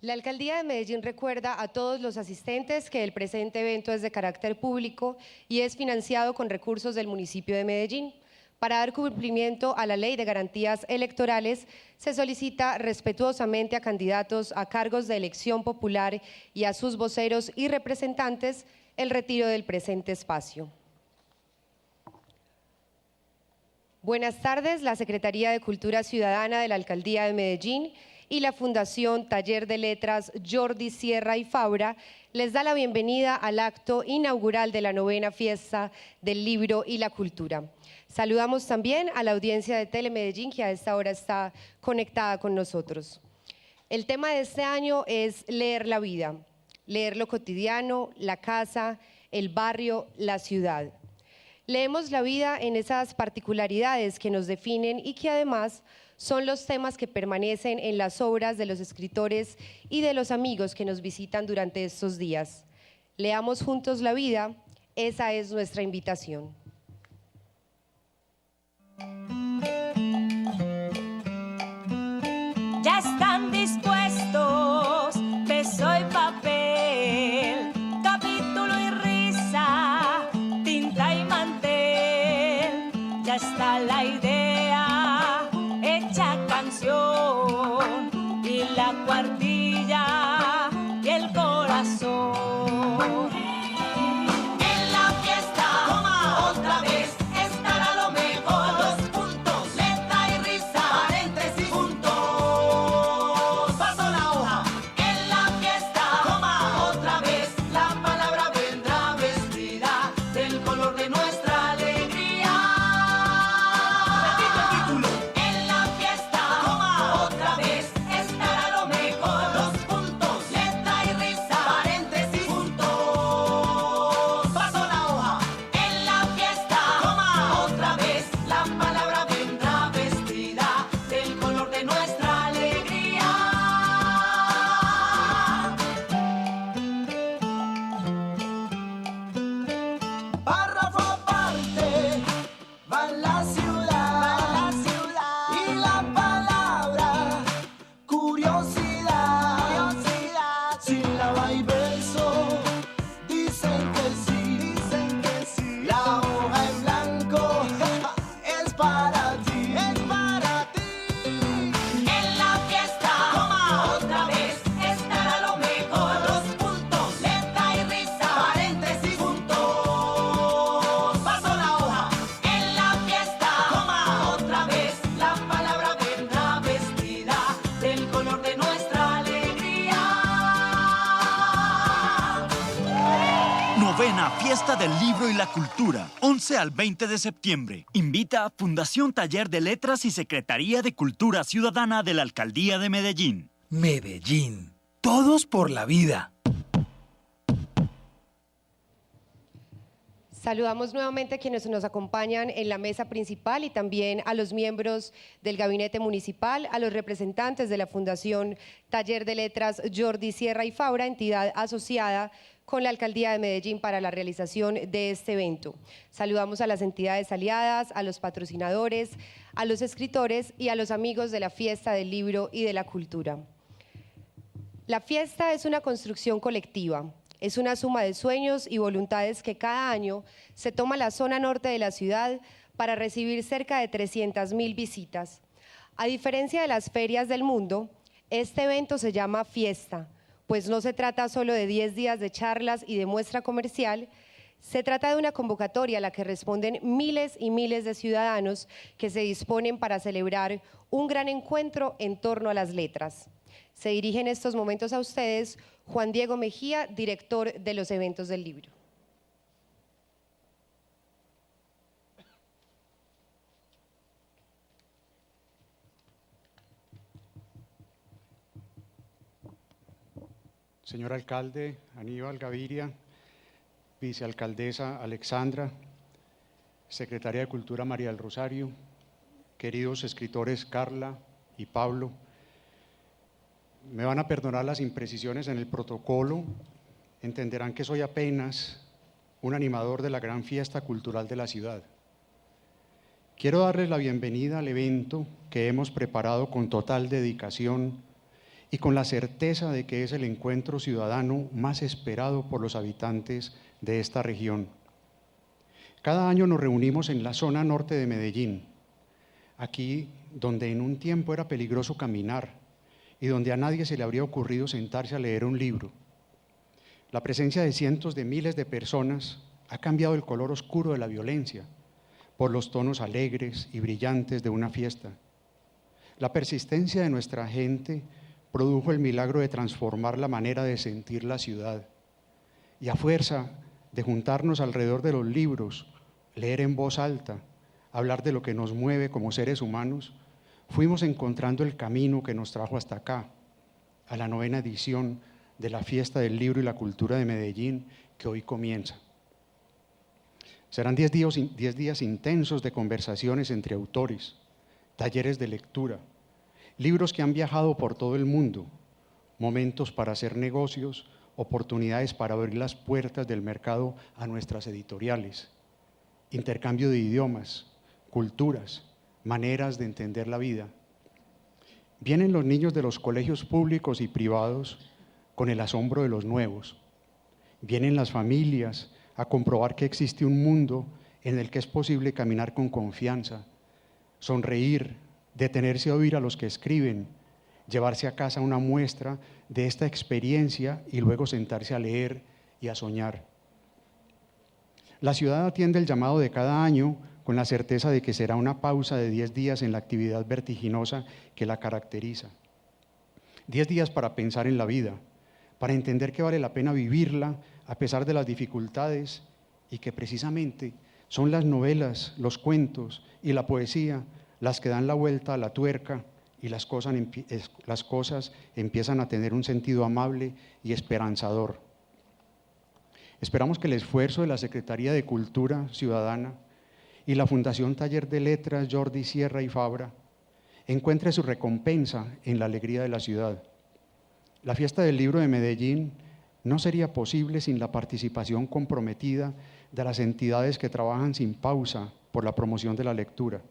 La Alcaldía de Medellín recuerda a todos los asistentes que el presente evento es de carácter público y es financiado con recursos del municipio de Medellín. Para dar cumplimiento a la Ley de Garantías Electorales, se solicita respetuosamente a candidatos a cargos de elección popular y a sus voceros y representantes el retiro del presente espacio. Buenas tardes, la Secretaría de Cultura Ciudadana de la Alcaldía de Medellín y la Fundación Taller de Letras Jordi Sierra y Fabra les da la bienvenida al acto inaugural de la 9ª Fiesta del Libro y la Cultura. Saludamos también a la audiencia de Telemedellín que a esta hora está conectada con nosotros. El tema de este año es leer la vida, leer lo cotidiano, la casa, el barrio, la ciudad. Leemos la vida en esas particularidades que nos definen y que además son los temas que permanecen en las obras de los escritores y de los amigos que nos visitan durante estos días. Leamos juntos la vida, esa es nuestra invitación. Ya están dispuestos, beso y papel, capítulo y risa, tinta y mantel. Ya está la idea, hecha canción, y la cuartilla y el corazón. En la fiesta, otra vez, estará lo mejor. Los puntos, letra y risa, paréntesis, juntos, paso la hoja. En la fiesta, otra vez, la palabra vendrá vestida del color de nuestra alegría. Repito el título. En la fiesta, otra vez, estará lo mejor. Los puntos, letra y risa, paréntesis, juntos, paso la hoja. En la fiesta, otra vez, la palabra vendrá vestida del color de nuestra alegría. Párrafo aparte, va la ciudad, y la palabra curiosidad, sílaba y verso, dicen que sí, la hoja en blanco es para ti, En la fiesta, otra vez, estará lo mejor. Los puntos, letra y risa, paréntesis, juntos, paso la hoja. En la fiesta, otra vez, la palabra vendrá vestida del color de nuestra alegría. 9ª Fiesta del Libro y la Cultura, 11 al 20 de septiembre. Invita a Fundación Taller de Letras y Secretaría de Cultura Ciudadana de la Alcaldía de Medellín. Medellín. Todos por la vida. Saludamos nuevamente a quienes nos acompañan en la mesa principal y también a los miembros del gabinete municipal, a los representantes de la Fundación Taller de Letras Jordi Sierra y Fabra, entidad asociada con la Alcaldía de Medellín para la realización de este evento. Saludamos a las entidades aliadas, a los patrocinadores, a los escritores y a los amigos de la Fiesta del Libro y de la Cultura. La fiesta es una construcción colectiva. Es una suma de sueños y voluntades que cada año se toma la zona norte de la ciudad para recibir cerca de 300.000 visitas. A diferencia de las ferias del mundo, este evento se llama fiesta, pues no se trata solo de 10 días de charlas y de muestra comercial, se trata de una convocatoria a la que responden miles y miles de ciudadanos que se disponen para celebrar un gran encuentro en torno a las letras. Se dirige en estos momentos a ustedes Juan Diego Mejía, director de los eventos del libro. Señor alcalde Aníbal Gaviria, vicealcaldesa Alexandra, secretaria de Cultura María del Rosario, queridos escritores Carla y Pablo, me van a perdonar las imprecisiones en el protocolo, entenderán que soy apenas un animador de la gran fiesta cultural de la ciudad. Quiero darles la bienvenida al evento que hemos preparado con total dedicación y con la certeza de que es el encuentro ciudadano más esperado por los habitantes de esta región. Cada año nos reunimos en la zona norte de Medellín, aquí donde en un tiempo era peligroso caminar y donde a nadie se le habría ocurrido sentarse a leer un libro. La presencia de cientos de miles de personas ha cambiado el color oscuro de la violencia por los tonos alegres y brillantes de una fiesta. La persistencia de nuestra gente produjo el milagro de transformar la manera de sentir la ciudad. Y a fuerza de juntarnos alrededor de los libros, leer en voz alta, hablar de lo que nos mueve como seres humanos, fuimos encontrando el camino que nos trajo hasta acá, a la 9ª edición de la Fiesta del Libro y la Cultura de Medellín, que hoy comienza. Serán 10 días intensos de conversaciones entre autores, talleres de lectura, libros que han viajado por todo el mundo, momentos para hacer negocios, oportunidades para abrir las puertas del mercado a nuestras editoriales, intercambio de idiomas, culturas, maneras de entender la vida. Vienen los niños de los colegios públicos y privados con el asombro de los nuevos. Vienen las familias a comprobar que existe un mundo en el que es posible caminar con confianza, sonreír, detenerse a oír a los que escriben, llevarse a casa una muestra de esta experiencia y luego sentarse a leer y a soñar. La ciudad atiende el llamado de cada año con la certeza de que será una pausa de 10 días en la actividad vertiginosa que la caracteriza. 10 días para pensar en la vida, para entender que vale la pena vivirla a pesar de las dificultades y que precisamente son las novelas, los cuentos y la poesía las que dan la vuelta a la tuerca y las cosas empiezan a tener un sentido amable y esperanzador. Esperamos que el esfuerzo de la Secretaría de Cultura Ciudadana y la Fundación Taller de Letras Jordi Sierra y Fabra encuentre su recompensa en la alegría de la ciudad. La Fiesta del Libro de Medellín no sería posible sin la participación comprometida de las entidades que trabajan sin pausa por la promoción de la lectura.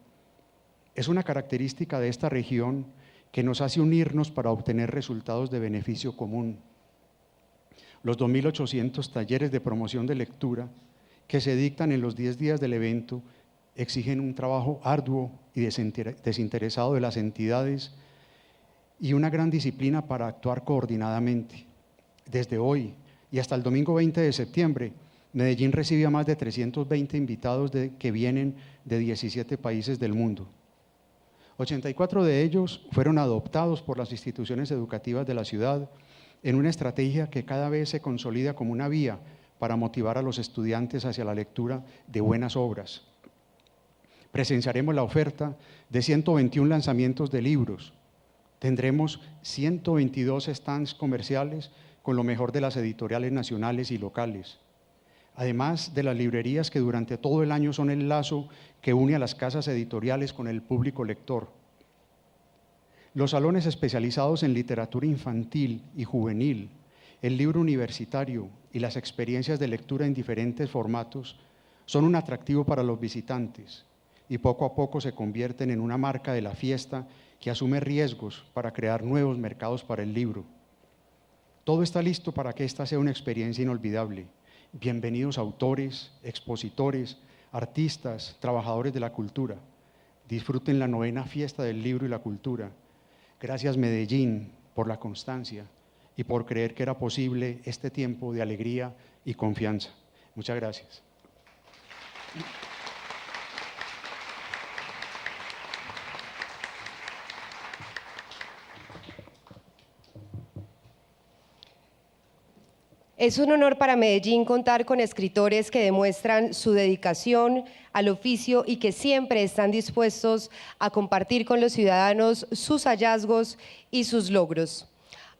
Es una característica de esta región que nos hace unirnos para obtener resultados de beneficio común. Los 2.800 talleres de promoción de lectura que se dictan en los 10 días del evento exigen un trabajo arduo y desinteresado de las entidades y una gran disciplina para actuar coordinadamente. Desde hoy y hasta el domingo 20 de septiembre, Medellín recibe a más de 320 invitados que vienen de 17 países del mundo. 84 de ellos fueron adoptados por las instituciones educativas de la ciudad en una estrategia que cada vez se consolida como una vía para motivar a los estudiantes hacia la lectura de buenas obras. Presenciaremos la oferta de 121 lanzamientos de libros. Tendremos 122 stands comerciales con lo mejor de las editoriales nacionales y locales, además de las librerías que durante todo el año son el lazo que une a las casas editoriales con el público lector. Los salones especializados en literatura infantil y juvenil, el libro universitario y las experiencias de lectura en diferentes formatos son un atractivo para los visitantes y poco a poco se convierten en una marca de la fiesta que asume riesgos para crear nuevos mercados para el libro. Todo está listo para que esta sea una experiencia inolvidable. Bienvenidos autores, expositores, artistas, trabajadores de la cultura. Disfruten la 9ª Fiesta del Libro y la Cultura. Gracias Medellín por la constancia y por creer que era posible este tiempo de alegría y confianza. Muchas gracias. Es un honor para Medellín contar con escritores que demuestran su dedicación al oficio y que siempre están dispuestos a compartir con los ciudadanos sus hallazgos y sus logros.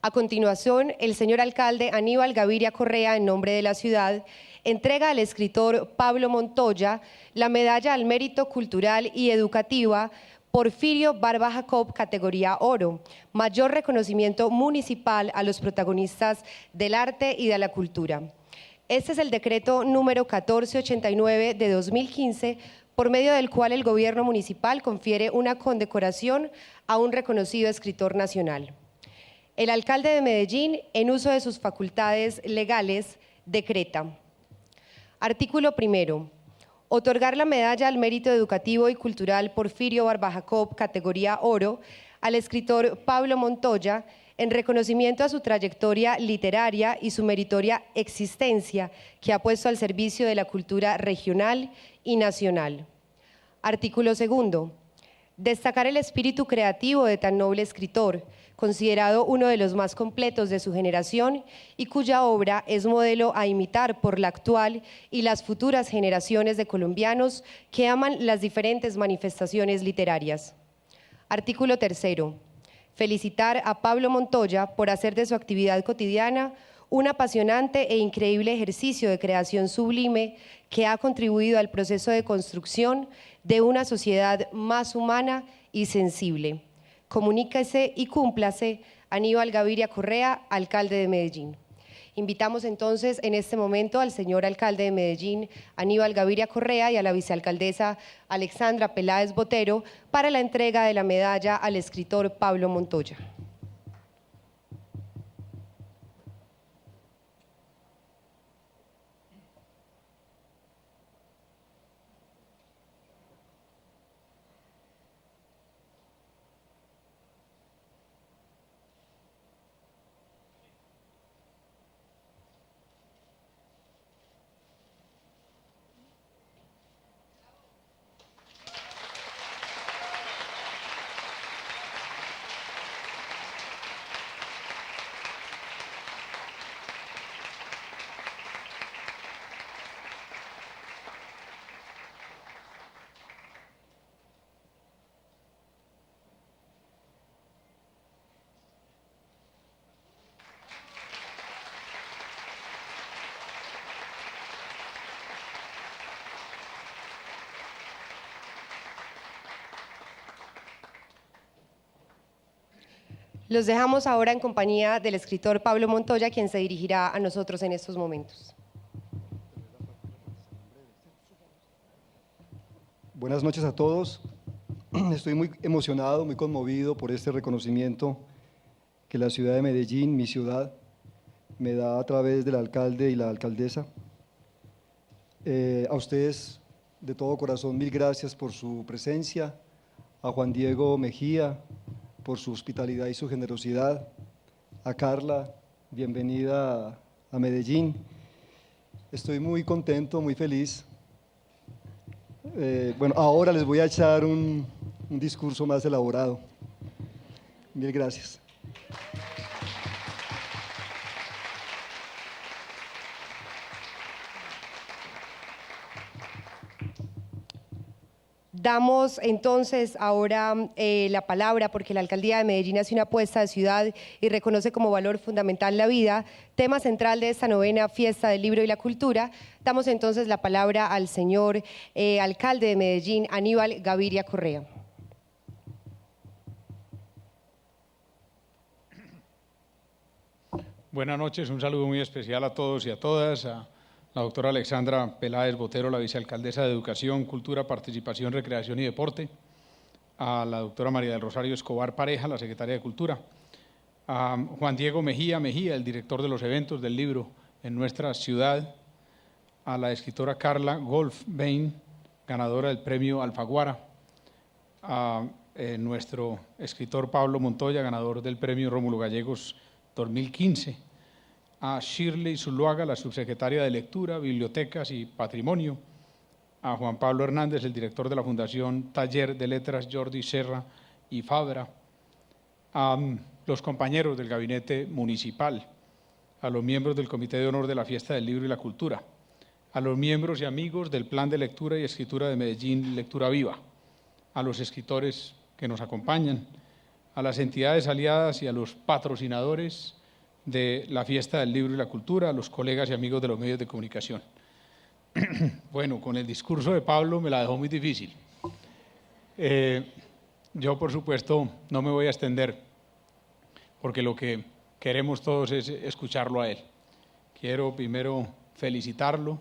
A continuación, el señor alcalde Aníbal Gaviria Correa, en nombre de la ciudad, entrega al escritor Pablo Montoya la medalla al mérito cultural y educativa Porfirio Barba Jacob, categoría oro, mayor reconocimiento municipal a los protagonistas del arte y de la cultura. Este es el decreto número 1489 de 2015, por medio del cual el gobierno municipal confiere una condecoración a un reconocido escritor nacional. El alcalde de Medellín, en uso de sus facultades legales, decreta. Artículo primero. Otorgar la medalla al mérito educativo y cultural Porfirio Barba Jacob, categoría oro, al escritor Pablo Montoya, en reconocimiento a su trayectoria literaria y su meritoria existencia que ha puesto al servicio de la cultura regional y nacional. Artículo segundo. Destacar el espíritu creativo de tan noble escritor, considerado uno de los más completos de su generación y cuya obra es modelo a imitar por la actual y las futuras generaciones de colombianos que aman las diferentes manifestaciones literarias. Artículo tercero. Felicitar a Pablo Montoya por hacer de su actividad cotidiana un apasionante e increíble ejercicio de creación sublime que ha contribuido al proceso de construcción de una sociedad más humana y sensible. Comuníquese y cúmplase, Aníbal Gaviria Correa, alcalde de Medellín. Invitamos entonces en este momento al señor alcalde de Medellín, Aníbal Gaviria Correa, y a la vicealcaldesa Alexandra Peláez Botero para la entrega de la medalla al escritor Pablo Montoya. Los dejamos ahora en compañía del escritor Pablo Montoya, quien se dirigirá a nosotros en estos momentos. Buenas noches a todos. Estoy muy emocionado, muy conmovido por este reconocimiento que la ciudad de Medellín, mi ciudad, me da a través del alcalde y la alcaldesa. A ustedes, de todo corazón, mil gracias por su presencia. A Juan Diego Mejía, por su hospitalidad y su generosidad. A Carla, bienvenida a Medellín. Estoy muy contento, muy feliz. Bueno, ahora les voy a echar un discurso más elaborado. Mil gracias. Damos entonces ahora la palabra, porque la Alcaldía de Medellín hace una apuesta de ciudad y reconoce como valor fundamental la vida, tema central de esta novena fiesta del libro y la cultura. Damos entonces la palabra al señor alcalde de Medellín, Aníbal Gaviria Correa. Buenas noches, un saludo muy especial a todos y a todas, a la doctora Alexandra Peláez Botero, la vicealcaldesa de Educación, Cultura, Participación, Recreación y Deporte, a la doctora María del Rosario Escobar Pareja, la secretaria de Cultura, a Juan Diego Mejía, el director de los eventos del libro en nuestra ciudad, a la escritora Carla Golf Bain, ganadora del premio Alfaguara, a nuestro escritor Pablo Montoya, ganador del premio Rómulo Gallegos 2015, a Shirley Zuluaga, la subsecretaria de Lectura, Bibliotecas y Patrimonio, a Juan Pablo Hernández, el director de la Fundación Taller de Letras Jordi Serra y Fabra, a los compañeros del Gabinete Municipal, a los miembros del Comité de Honor de la Fiesta del Libro y la Cultura, a los miembros y amigos del Plan de Lectura y Escritura de Medellín, Lectura Viva, a los escritores que nos acompañan, a las entidades aliadas y a los patrocinadores de la Fiesta del Libro y la Cultura, a los colegas y amigos de los medios de comunicación. Bueno, con el discurso de Pablo me la dejó muy difícil. Yo, por supuesto, no me voy a extender, porque lo que queremos todos es escucharlo a él. Quiero primero felicitarlo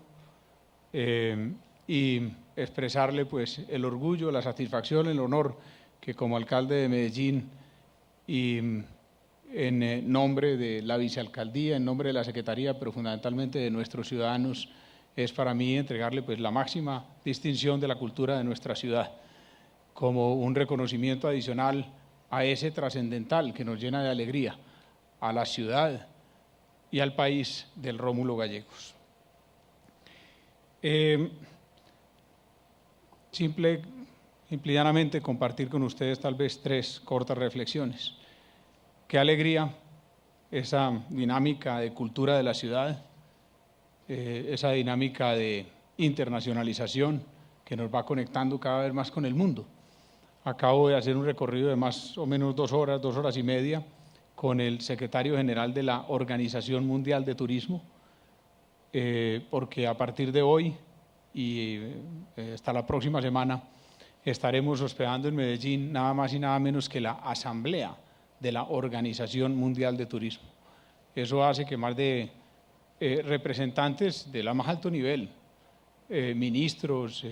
y expresarle pues, el orgullo, la satisfacción, el honor que como alcalde de Medellín y en nombre de la vicealcaldía, en nombre de la secretaría, pero fundamentalmente de nuestros ciudadanos, es para mí entregarle pues la máxima distinción de la cultura de nuestra ciudad, como un reconocimiento adicional a ese trascendental que nos llena de alegría, a la ciudad y al país del Rómulo Gallegos. Simple y llanamente compartir con ustedes tal vez 3 cortas reflexiones. Qué alegría esa dinámica de cultura de la ciudad, esa dinámica de internacionalización que nos va conectando cada vez más con el mundo. Acabo de hacer un recorrido de más o menos 2 horas y media, con el secretario general de la Organización Mundial de Turismo, porque a partir de hoy y hasta la próxima semana estaremos hospedando en Medellín nada más y nada menos que la Asamblea de la Organización Mundial de Turismo. Eso hace que más de representantes de la más alto nivel, ministros,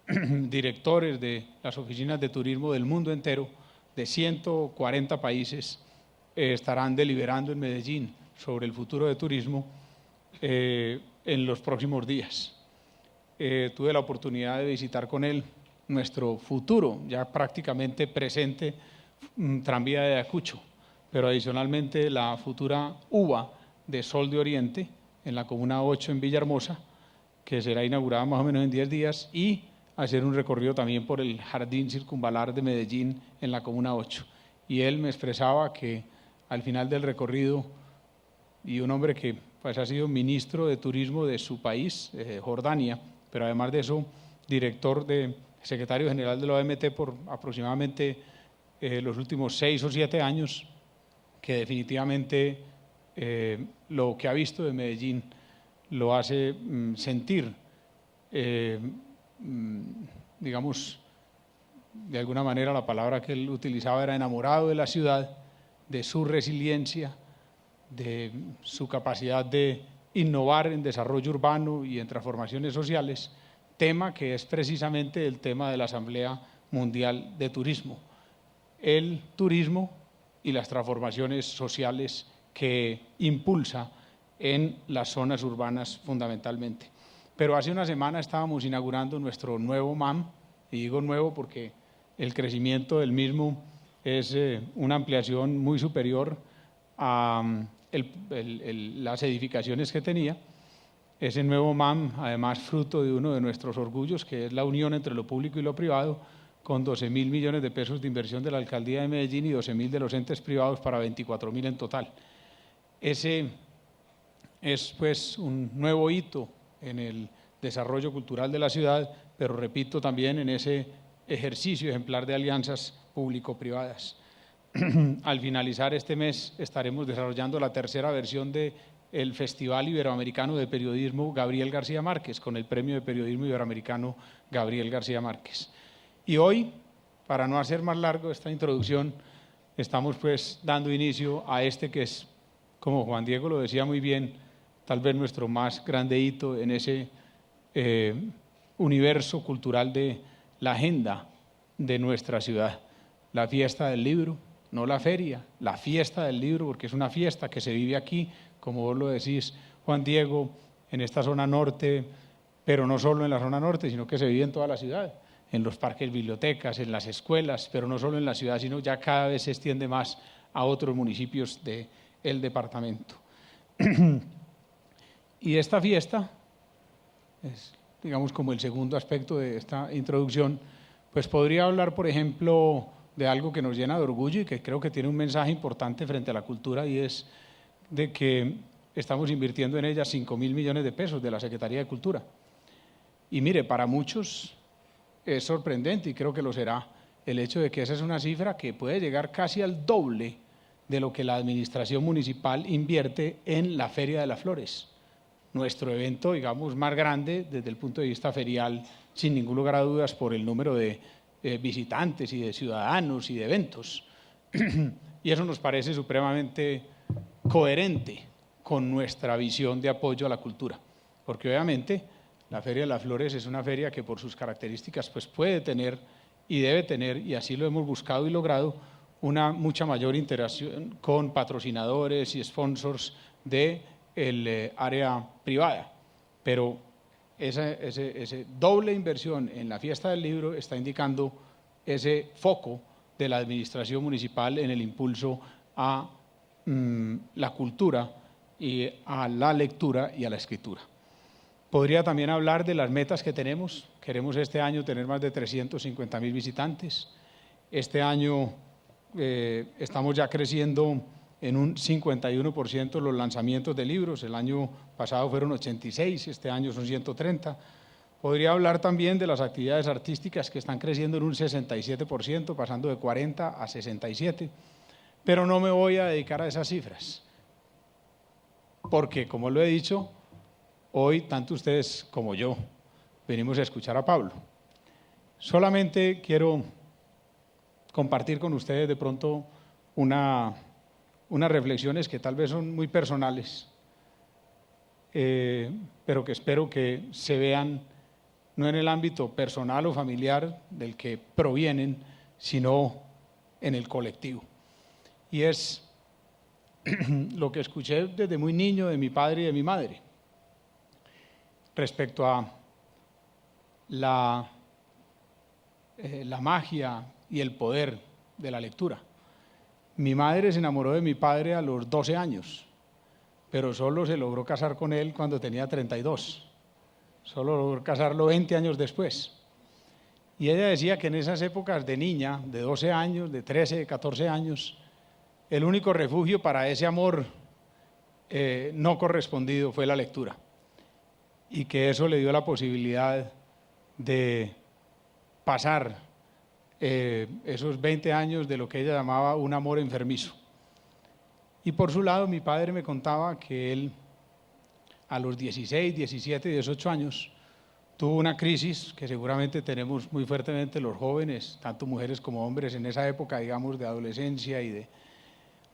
directores de las oficinas de turismo del mundo entero, de 140 países, estarán deliberando en Medellín sobre el futuro de turismo en los próximos días. Tuve la oportunidad de visitar con él nuestro futuro, ya prácticamente presente, tranvía de Ayacucho, pero adicionalmente la futura UBA de Sol de Oriente en la Comuna 8 en Villahermosa, que será inaugurada más o menos en 10 días, y hacer un recorrido también por el Jardín Circunvalar de Medellín en la Comuna 8. Y él me expresaba que al final del recorrido, y un hombre que pues, ha sido ministro de turismo de su país, Jordania, pero además de eso, secretario general de la OMT por aproximadamente los últimos 6 o 7 años, que definitivamente lo que ha visto de Medellín lo hace sentir, digamos, de alguna manera la palabra que él utilizaba era enamorado de la ciudad, de su resiliencia, de su capacidad de innovar en desarrollo urbano y en transformaciones sociales, tema que es precisamente el tema de la Asamblea Mundial de Turismo, el turismo y las transformaciones sociales que impulsa en las zonas urbanas fundamentalmente. Pero hace una semana estábamos inaugurando nuestro nuevo MAM, y digo nuevo porque el crecimiento del mismo es una ampliación muy superior a las edificaciones que tenía. Ese nuevo MAM, además, fruto de uno de nuestros orgullos, que es la unión entre lo público y lo privado, con 12.000 millones de pesos de inversión de la Alcaldía de Medellín y 12.000 de los entes privados para 24.000 en total. Ese es pues un nuevo hito en el desarrollo cultural de la ciudad, pero repito también en ese ejercicio ejemplar de alianzas público-privadas. Al finalizar este mes estaremos desarrollando la 3ª versión del Festival Iberoamericano de Periodismo Gabriel García Márquez, con el Premio de Periodismo Iberoamericano Gabriel García Márquez. Y hoy, para no hacer más largo esta introducción, estamos pues dando inicio a este que es, como Juan Diego lo decía muy bien, tal vez nuestro más grande hito en ese universo cultural de la agenda de nuestra ciudad. La fiesta del libro, no la feria, la fiesta del libro, porque es una fiesta que se vive aquí, como vos lo decís, Juan Diego, en esta zona norte, pero no solo en la zona norte, sino que se vive en toda la ciudad, en los parques, bibliotecas, en las escuelas, pero no solo en la ciudad, sino ya cada vez se extiende más a otros municipios del departamento. Y esta fiesta es, digamos, como el segundo aspecto de esta introducción, pues podría hablar, por ejemplo, de algo que nos llena de orgullo y que creo que tiene un mensaje importante frente a la cultura, y es de que estamos invirtiendo en ella 5.000 millones de pesos de la Secretaría de Cultura. Y mire, para muchos es sorprendente, y creo que lo será, el hecho de que esa es una cifra que puede llegar casi al doble de lo que la administración municipal invierte en la Feria de las Flores, nuestro evento, digamos, más grande desde el punto de vista ferial, sin ningún lugar a dudas, por el número de visitantes y de ciudadanos y de eventos. Y eso nos parece supremamente coherente con nuestra visión de apoyo a la cultura, porque obviamente la Feria de las Flores es una feria que por sus características pues puede tener y debe tener, y así lo hemos buscado y logrado, una mucha mayor interacción con patrocinadores y sponsors del área privada, pero esa doble inversión en la fiesta del libro está indicando ese foco de la administración municipal en el impulso a la cultura y a la lectura y a la escritura. Podría también hablar de las metas que tenemos. Queremos este año tener más de 350.000 visitantes. Este año estamos ya creciendo en un 51% los lanzamientos de libros. El año pasado fueron 86, este año son 130. Podría hablar también de las actividades artísticas que están creciendo en un 67%, pasando de 40 a 67, pero no me voy a dedicar a esas cifras, porque como lo he dicho, hoy tanto ustedes como yo venimos a escuchar a Pablo. Solamente quiero compartir con ustedes de pronto unas reflexiones que tal vez son muy personales, pero que espero que se vean no en el ámbito personal o familiar del que provienen, sino en el colectivo. Y es lo que escuché desde muy niño de mi padre y de mi madre respecto a la magia y el poder de la lectura. Mi madre se enamoró de mi padre a los 12 años, pero solo se logró casar con él cuando tenía 32. Solo logró casarlo 20 años después. Y ella decía que en esas épocas de niña, de 12 años, de 13, de 14 años, el único refugio para ese amor no correspondido fue la lectura. Y que eso le dio la posibilidad de pasar esos 20 años de lo que ella llamaba un amor enfermizo. Y por su lado, mi padre me contaba que él, a los 16, 17, 18 años, tuvo una crisis que seguramente tenemos muy fuertemente los jóvenes, tanto mujeres como hombres, en esa época, digamos, de adolescencia, y de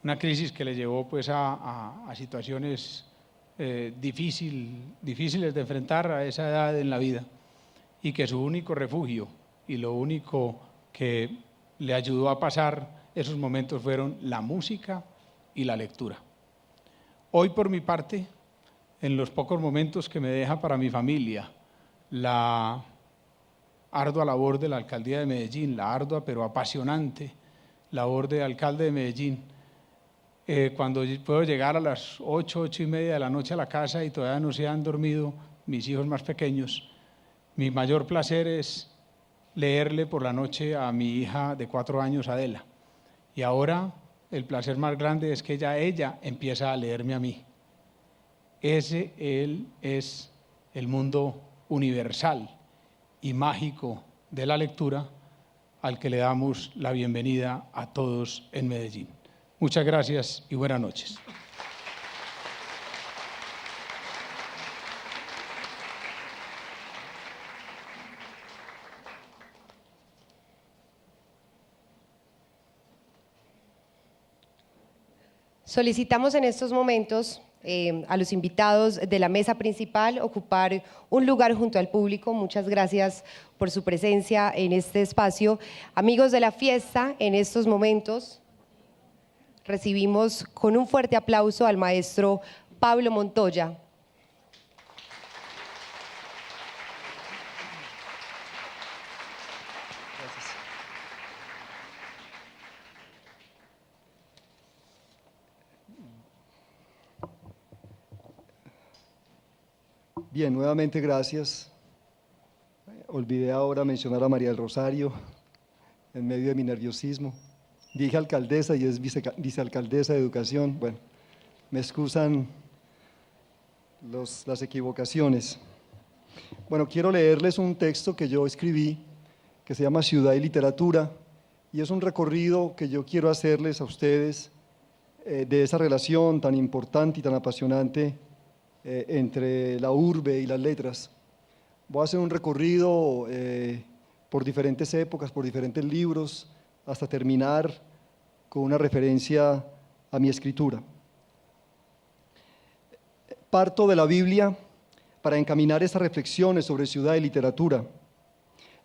una crisis que le llevó pues a situaciones difíciles de enfrentar a esa edad en la vida, y que su único refugio y lo único que le ayudó a pasar esos momentos fueron la música y la lectura. Hoy, por mi parte, en los pocos momentos que me deja para mi familia la ardua labor de la Alcaldía de Medellín, la ardua pero apasionante labor de alcalde de Medellín, cuando puedo llegar a las 8, 8:30 de la noche a la casa y todavía no se han dormido mis hijos más pequeños, mi mayor placer es leerle por la noche a mi hija de 4 años, Adela. Y ahora el placer más grande es que ella empieza a leerme a mí. Ese es el mundo universal y mágico de la lectura al que le damos la bienvenida a todos en Medellín. Muchas gracias y buenas noches. Solicitamos en estos momentos a los invitados de la mesa principal ocupar un lugar junto al público. Muchas gracias por su presencia en este espacio. Amigos de la fiesta, en estos momentos recibimos con un fuerte aplauso al maestro Pablo Montoya. Bien, nuevamente gracias. Olvidé ahora mencionar a María del Rosario en medio de mi nerviosismo. Dije alcaldesa y es vicealcaldesa de Educación. Bueno, me excusan las equivocaciones. Bueno, quiero leerles un texto que yo escribí que se llama Ciudad y Literatura, y es un recorrido que yo quiero hacerles a ustedes de esa relación tan importante y tan apasionante entre la urbe y las letras. Voy a hacer un recorrido por diferentes épocas, por diferentes libros, hasta terminar con una referencia a mi escritura. Parto de la Biblia para encaminar esas reflexiones sobre ciudad y literatura.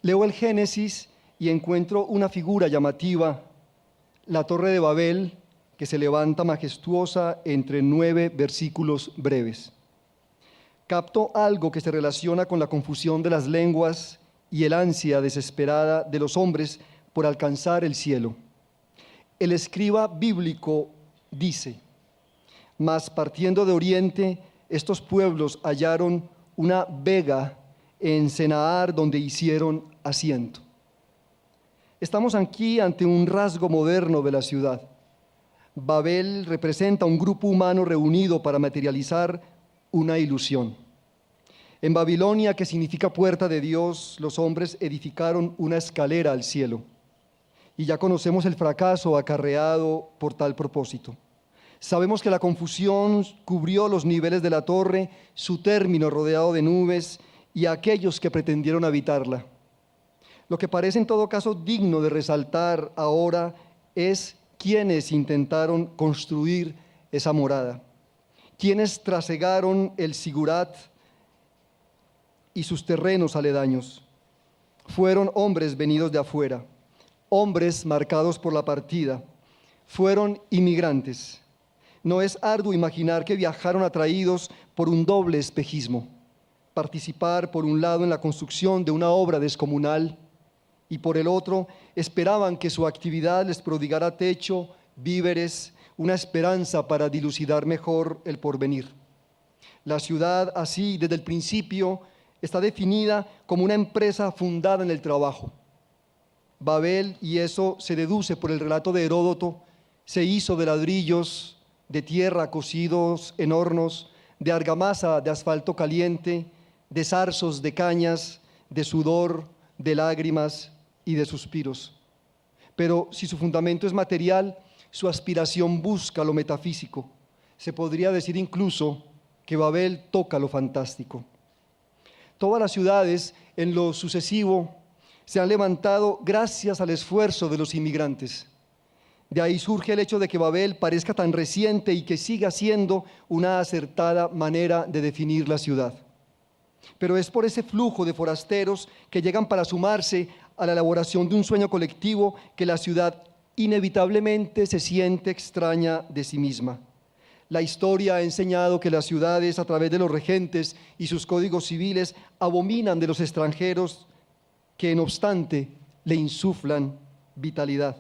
Leo el Génesis y encuentro una figura llamativa, la Torre de Babel, que se levanta majestuosa entre 9 versículos breves. Capto algo que se relaciona con la confusión de las lenguas y el ansia desesperada de los hombres por alcanzar el cielo. El escriba bíblico dice: mas partiendo de oriente, estos pueblos hallaron una vega en Sennaar donde hicieron asiento. Estamos aquí ante un rasgo moderno de la ciudad. Babel representa un grupo humano reunido para materializar una ilusión. En Babilonia, que significa puerta de Dios, los hombres edificaron una escalera al cielo. Y ya conocemos el fracaso acarreado por tal propósito. Sabemos que la confusión cubrió los niveles de la torre, su término rodeado de nubes y aquellos que pretendieron habitarla. Lo que parece en todo caso digno de resaltar ahora es quienes intentaron construir esa morada, quienes trasegaron el Sigurat y sus terrenos aledaños. Fueron hombres venidos de afuera, hombres marcados por la partida, fueron inmigrantes. No es arduo imaginar que viajaron atraídos por un doble espejismo: participar por un lado en la construcción de una obra descomunal y por el otro esperaban que su actividad les prodigara techo, víveres, una esperanza para dilucidar mejor el porvenir. La ciudad, así desde el principio, está definida como una empresa fundada en el trabajo. Babel, y eso se deduce por el relato de Heródoto, se hizo de ladrillos de tierra cocidos en hornos, de argamasa de asfalto caliente, de zarzos de cañas, de sudor, de lágrimas y de suspiros. Pero si su fundamento es material, su aspiración busca lo metafísico. Se podría decir incluso que Babel toca lo fantástico. Todas las ciudades en lo sucesivo se han levantado gracias al esfuerzo de los inmigrantes. De ahí surge el hecho de que Babel parezca tan reciente y que siga siendo una acertada manera de definir la ciudad. Pero es por ese flujo de forasteros que llegan para sumarse a la elaboración de un sueño colectivo que la ciudad inevitablemente se siente extraña de sí misma. La historia ha enseñado que las ciudades, a través de los regentes y sus códigos civiles, abominan de los extranjeros que, no obstante, le insuflan vitalidad.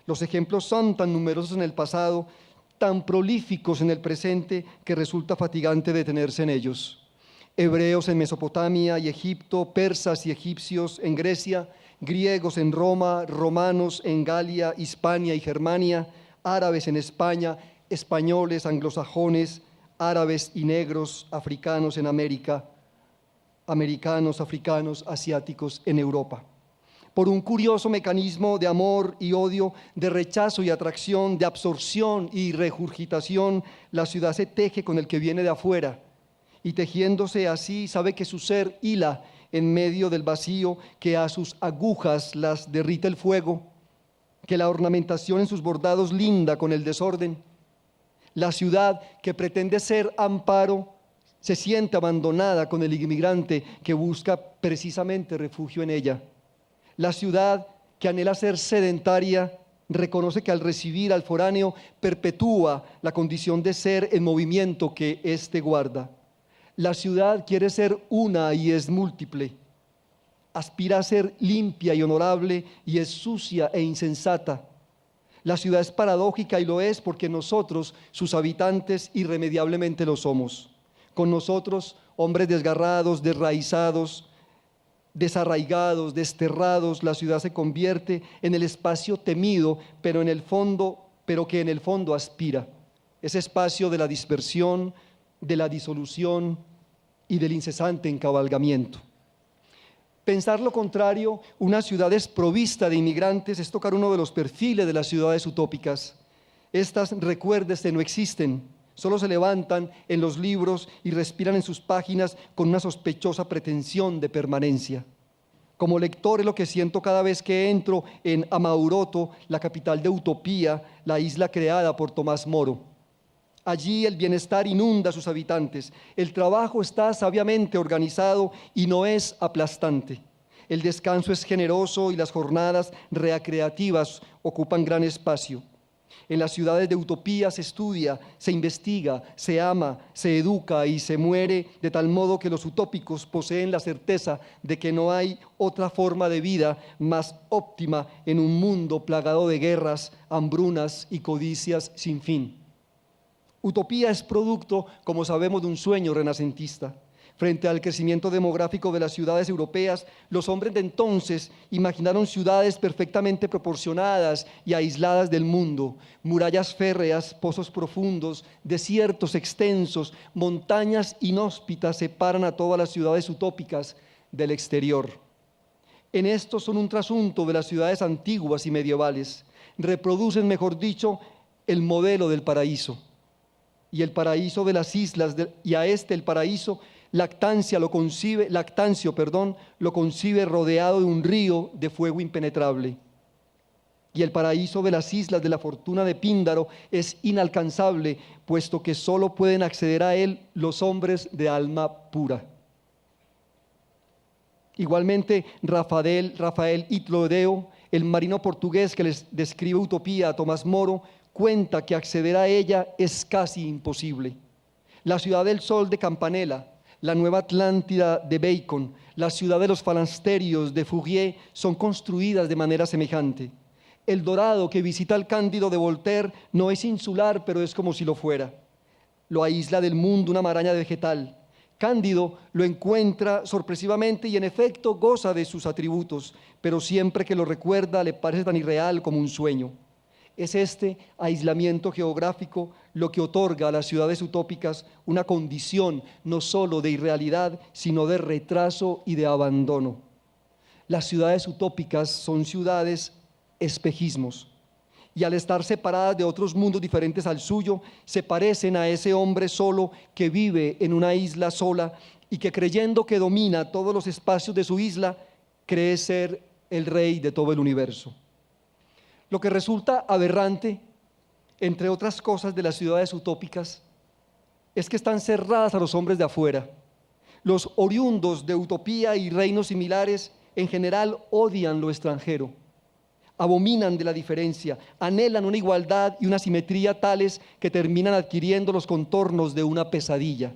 Los ejemplos son tan numerosos en el pasado, tan prolíficos en el presente, que resulta fatigante detenerse en ellos. Hebreos en Mesopotamia y Egipto, persas y egipcios en Grecia, griegos en Roma, romanos en Galia, Hispania y Germania, árabes en España, españoles, anglosajones, árabes y negros, africanos en América, americanos, africanos, asiáticos en Europa. Por un curioso mecanismo de amor y odio, de rechazo y atracción, de absorción y regurgitación, la ciudad se teje con el que viene de afuera, y tejiéndose así sabe que su ser hila en medio del vacío, que a sus agujas las derrite el fuego, que la ornamentación en sus bordados linda con el desorden. La ciudad que pretende ser amparo se siente abandonada con el inmigrante que busca precisamente refugio en ella. La ciudad que anhela ser sedentaria reconoce que al recibir al foráneo perpetúa la condición de ser en movimiento que éste guarda. La ciudad quiere ser una y es múltiple. Aspira a ser limpia y honorable y es sucia e insensata. La ciudad es paradójica y lo es porque nosotros, sus habitantes, irremediablemente lo somos. Con nosotros, hombres desgarrados, desraizados, desarraigados, desterrados, la ciudad se convierte en el espacio temido, pero que en el fondo aspira. Ese espacio de la dispersión, de la disolución y del incesante encabalgamiento. Pensar lo contrario, una ciudad desprovista de inmigrantes, es tocar uno de los perfiles de las ciudades utópicas. Estas, recuérdese, no existen, solo se levantan en los libros y respiran en sus páginas con una sospechosa pretensión de permanencia. Como lector es lo que siento cada vez que entro en Amauroto, la capital de Utopía, la isla creada por Tomás Moro. Allí el bienestar inunda a sus habitantes, el trabajo está sabiamente organizado y no es aplastante. el descanso es generoso y las jornadas recreativas ocupan gran espacio. En las ciudades de utopía se estudia, se investiga, se ama, se educa y se muere, de tal modo que los utópicos poseen la certeza de que no hay otra forma de vida más óptima en un mundo plagado de guerras, hambrunas y codicias sin fin. Utopía es producto, como sabemos, de un sueño renacentista. Frente al crecimiento demográfico de las ciudades europeas, los hombres de entonces imaginaron ciudades perfectamente proporcionadas y aisladas del mundo, murallas férreas, pozos profundos, desiertos extensos, montañas inhóspitas separan a todas las ciudades utópicas del exterior. En esto son un trasunto de las ciudades antiguas y medievales, reproducen, mejor dicho, el modelo del paraíso. Y el paraíso de las islas, y a este el paraíso, Lactancio lo concibe rodeado de un río de fuego impenetrable. Y el paraíso de las islas de la fortuna de Píndaro es inalcanzable, puesto que solo pueden acceder a él los hombres de alma pura. Igualmente, Rafael Itloedeo, el marino portugués que les describe Utopía a Tomás Moro, cuenta que acceder a ella es casi imposible. La ciudad del sol de Campanella, la Nueva Atlántida de Bacon, la ciudad de los falasterios de Fourier son construidas de manera semejante. El Dorado que visita el Cándido de Voltaire no es insular, pero es como si lo fuera. Lo aísla del mundo una maraña vegetal. Cándido lo encuentra sorpresivamente y en efecto goza de sus atributos, pero siempre que lo recuerda le parece tan irreal como un sueño. Es este aislamiento geográfico lo que otorga a las ciudades utópicas una condición no solo de irrealidad, sino de retraso y de abandono. Las ciudades utópicas son ciudades espejismos, y al estar separadas de otros mundos diferentes al suyo, se parecen a ese hombre solo que vive en una isla sola y que, creyendo que domina todos los espacios de su isla, cree ser el rey de todo el universo. Lo que resulta aberrante, entre otras cosas, de las ciudades utópicas, es que están cerradas a los hombres de afuera. Los oriundos de utopía y reinos similares en general odian lo extranjero, abominan de la diferencia, anhelan una igualdad y una simetría tales que terminan adquiriendo los contornos de una pesadilla.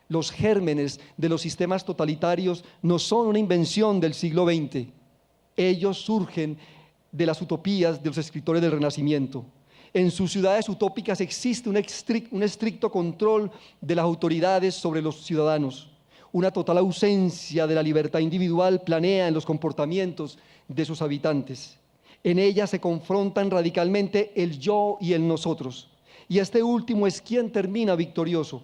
Los gérmenes de los sistemas totalitarios no son una invención del siglo XX. Ellos surgen de las utopías de los escritores del Renacimiento. En sus ciudades utópicas existe un estricto control de las autoridades sobre los ciudadanos. Una total ausencia de la libertad individual planea en los comportamientos de sus habitantes. En ella se confrontan radicalmente el yo y el nosotros. Y este último es quien termina victorioso.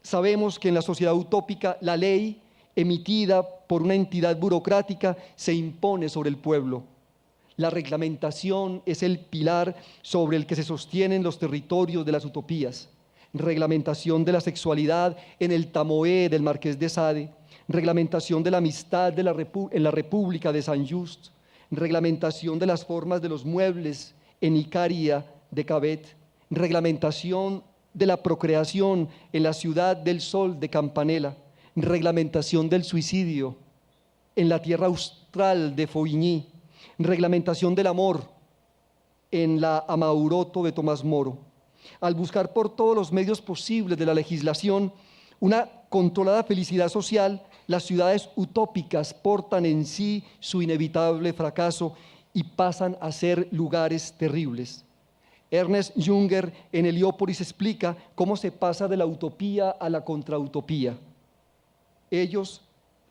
Sabemos que en la sociedad utópica la ley, emitida por una entidad burocrática, se impone sobre el pueblo. La reglamentación es el pilar sobre el que se sostienen los territorios de las utopías. Reglamentación de la sexualidad en el Tamoé del Marqués de Sade, reglamentación de la amistad en la República de Saint-Just, reglamentación de las formas de los muebles en Icaria de Cabet, reglamentación de la procreación en la Ciudad del Sol de Campanella, reglamentación del suicidio en la Tierra Austral de Foligny, reglamentación del amor en la Amauroto de Tomás Moro. Al buscar por todos los medios posibles de la legislación una controlada felicidad social, las ciudades utópicas portan en sí su inevitable fracaso y pasan a ser lugares terribles. Ernest Junger en Heliópolis explica cómo se pasa de la utopía a la contrautopía. Ellos,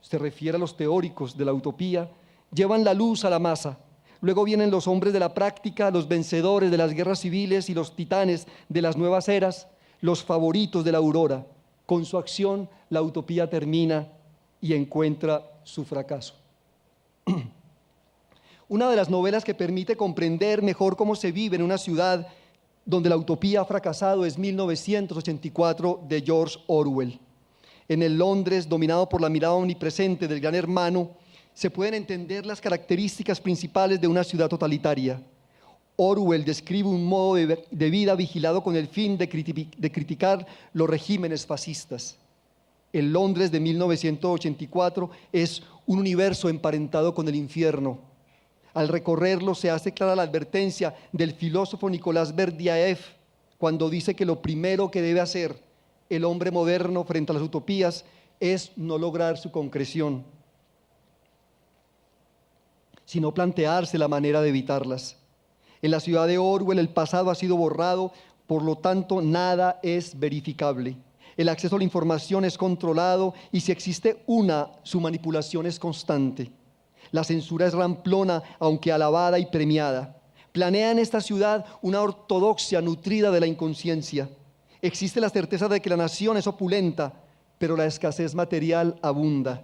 se refiere a los teóricos de la utopía, llevan la luz a la masa. Luego vienen los hombres de la práctica, los vencedores de las guerras civiles y los titanes de las nuevas eras, los favoritos de la aurora. Con su acción, la utopía termina y encuentra su fracaso. Una de las novelas que permite comprender mejor cómo se vive en una ciudad donde la utopía ha fracasado es 1984 de George Orwell. En el Londres dominado por la mirada omnipresente del Gran Hermano, se pueden entender las características principales de una ciudad totalitaria. Orwell describe un modo de vida vigilado con el fin de criticar los regímenes fascistas. El Londres de 1984 es un universo emparentado con el infierno. Al recorrerlo se hace clara la advertencia del filósofo Nicolás Berdyaev cuando dice que lo primero que debe hacer el hombre moderno frente a las utopías es no lograr su concreción, sino plantearse la manera de evitarlas. En la ciudad de Orwell el pasado ha sido borrado, por lo tanto nada es verificable. El acceso a la información es controlado y si existe una, su manipulación es constante. La censura es ramplona, aunque alabada y premiada. Planea en esta ciudad una ortodoxia nutrida de la inconsciencia. Existe la certeza de que la nación es opulenta, pero la escasez material abunda.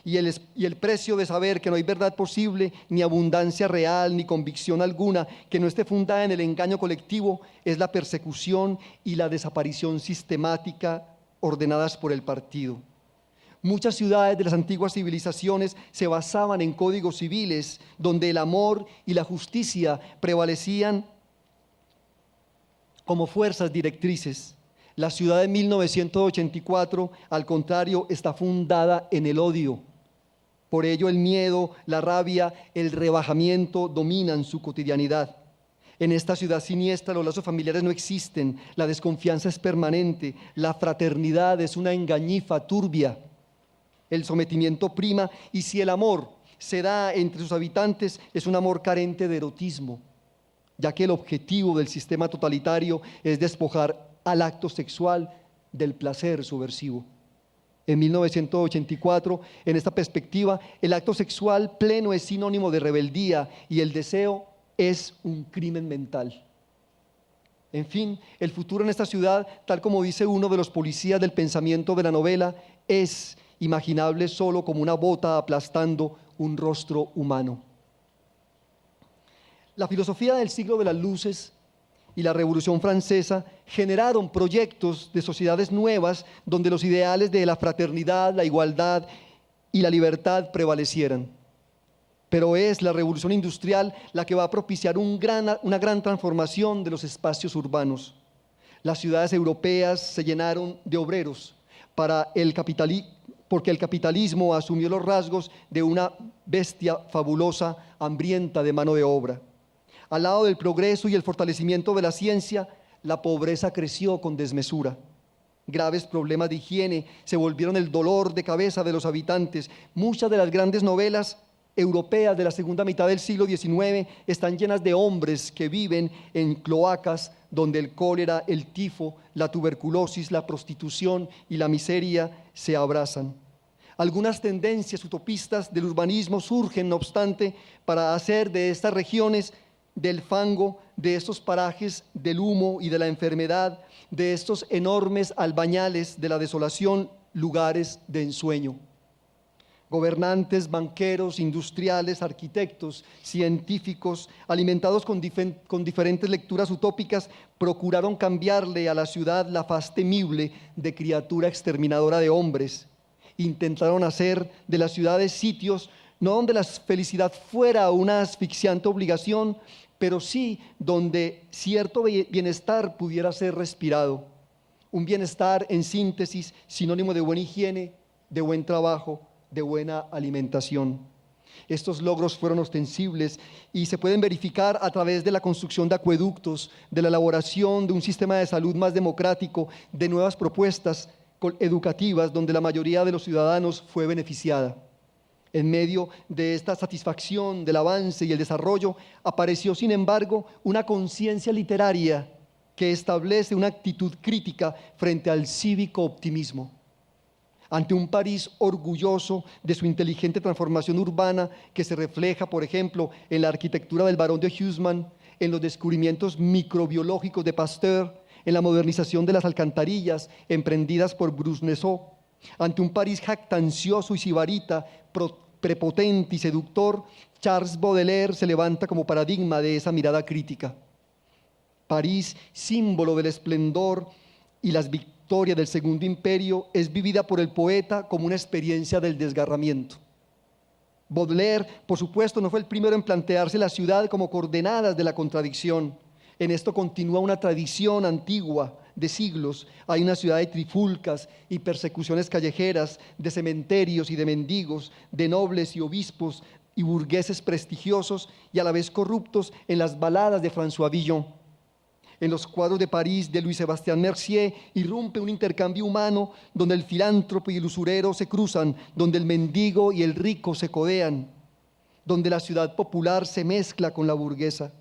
Y el precio de saber que no hay verdad posible, ni abundancia real, ni convicción alguna, que no esté fundada en el engaño colectivo, es la persecución y la desaparición sistemática ordenadas por el partido. Muchas ciudades de las antiguas civilizaciones se basaban en códigos civiles, donde el amor y la justicia prevalecían como fuerzas directrices. La ciudad de 1984, al contrario, está fundada en el odio. Por ello, el miedo, la rabia, el rebajamiento dominan su cotidianidad. En esta ciudad siniestra los lazos familiares no existen, la desconfianza es permanente, la fraternidad es una engañifa turbia, el sometimiento prima y si el amor se da entre sus habitantes es un amor carente de erotismo, ya que el objetivo del sistema totalitario es despojar al acto sexual del placer subversivo. En 1984, en esta perspectiva, el acto sexual pleno es sinónimo de rebeldía y el deseo es un crimen mental. En fin, el futuro en esta ciudad, tal como dice uno de los policías del pensamiento de la novela, es imaginable solo como una bota aplastando un rostro humano. La filosofía del siglo de las luces y la Revolución Francesa generaron proyectos de sociedades nuevas donde los ideales de la fraternidad, la igualdad y la libertad prevalecieran. Pero es la Revolución Industrial la que va a propiciar una gran transformación de los espacios urbanos. Las ciudades europeas se llenaron de obreros porque el capitalismo asumió los rasgos de una bestia fabulosa, hambrienta de mano de obra. Al lado del progreso y el fortalecimiento de la ciencia, la pobreza creció con desmesura. Graves problemas de higiene se volvieron el dolor de cabeza de los habitantes. Muchas de las grandes novelas europeas de la segunda mitad del siglo XIX están llenas de hombres que viven en cloacas donde el cólera, el tifo, la tuberculosis, la prostitución y la miseria se abrazan. Algunas tendencias utopistas del urbanismo surgen, no obstante, para hacer de estas regiones del fango, de estos parajes del humo y de la enfermedad, de estos enormes albañales de la desolación, lugares de ensueño. Gobernantes, banqueros, industriales, arquitectos, científicos, alimentados con diferentes lecturas utópicas, procuraron cambiarle a la ciudad la faz temible de criatura exterminadora de hombres. Intentaron hacer de las ciudades sitios no donde la felicidad fuera una asfixiante obligación, pero sí donde cierto bienestar pudiera ser respirado. Un bienestar, en síntesis, sinónimo de buena higiene, de buen trabajo, de buena alimentación. Estos logros fueron ostensibles y se pueden verificar a través de la construcción de acueductos, de la elaboración de un sistema de salud más democrático, de nuevas propuestas educativas donde la mayoría de los ciudadanos fue beneficiada. En medio de esta satisfacción del avance y el desarrollo, apareció, sin embargo, una conciencia literaria que establece una actitud crítica frente al cívico optimismo. Ante un París orgulloso de su inteligente transformación urbana que se refleja, por ejemplo, en la arquitectura del Barón de Haussmann, en los descubrimientos microbiológicos de Pasteur, en la modernización de las alcantarillas emprendidas por Bruce-Nassau, ante un París jactancioso y sibarita, prepotente y seductor, Charles Baudelaire se levanta como paradigma de esa mirada crítica. París, símbolo del esplendor y las victorias del Segundo Imperio, es vivida por el poeta como una experiencia del desgarramiento. Baudelaire, por supuesto, no fue el primero en plantearse la ciudad como coordenadas de la contradicción. En esto continúa una tradición antigua de siglos. Hay una ciudad de trifulcas y persecuciones callejeras, de cementerios y de mendigos, de nobles y obispos y burgueses prestigiosos y a la vez corruptos en las baladas de François Villon. En los cuadros de París de Louis-Sébastien Mercier irrumpe un intercambio humano donde el filántropo y el usurero se cruzan, donde el mendigo y el rico se codean, donde la ciudad popular se mezcla con la burguesa.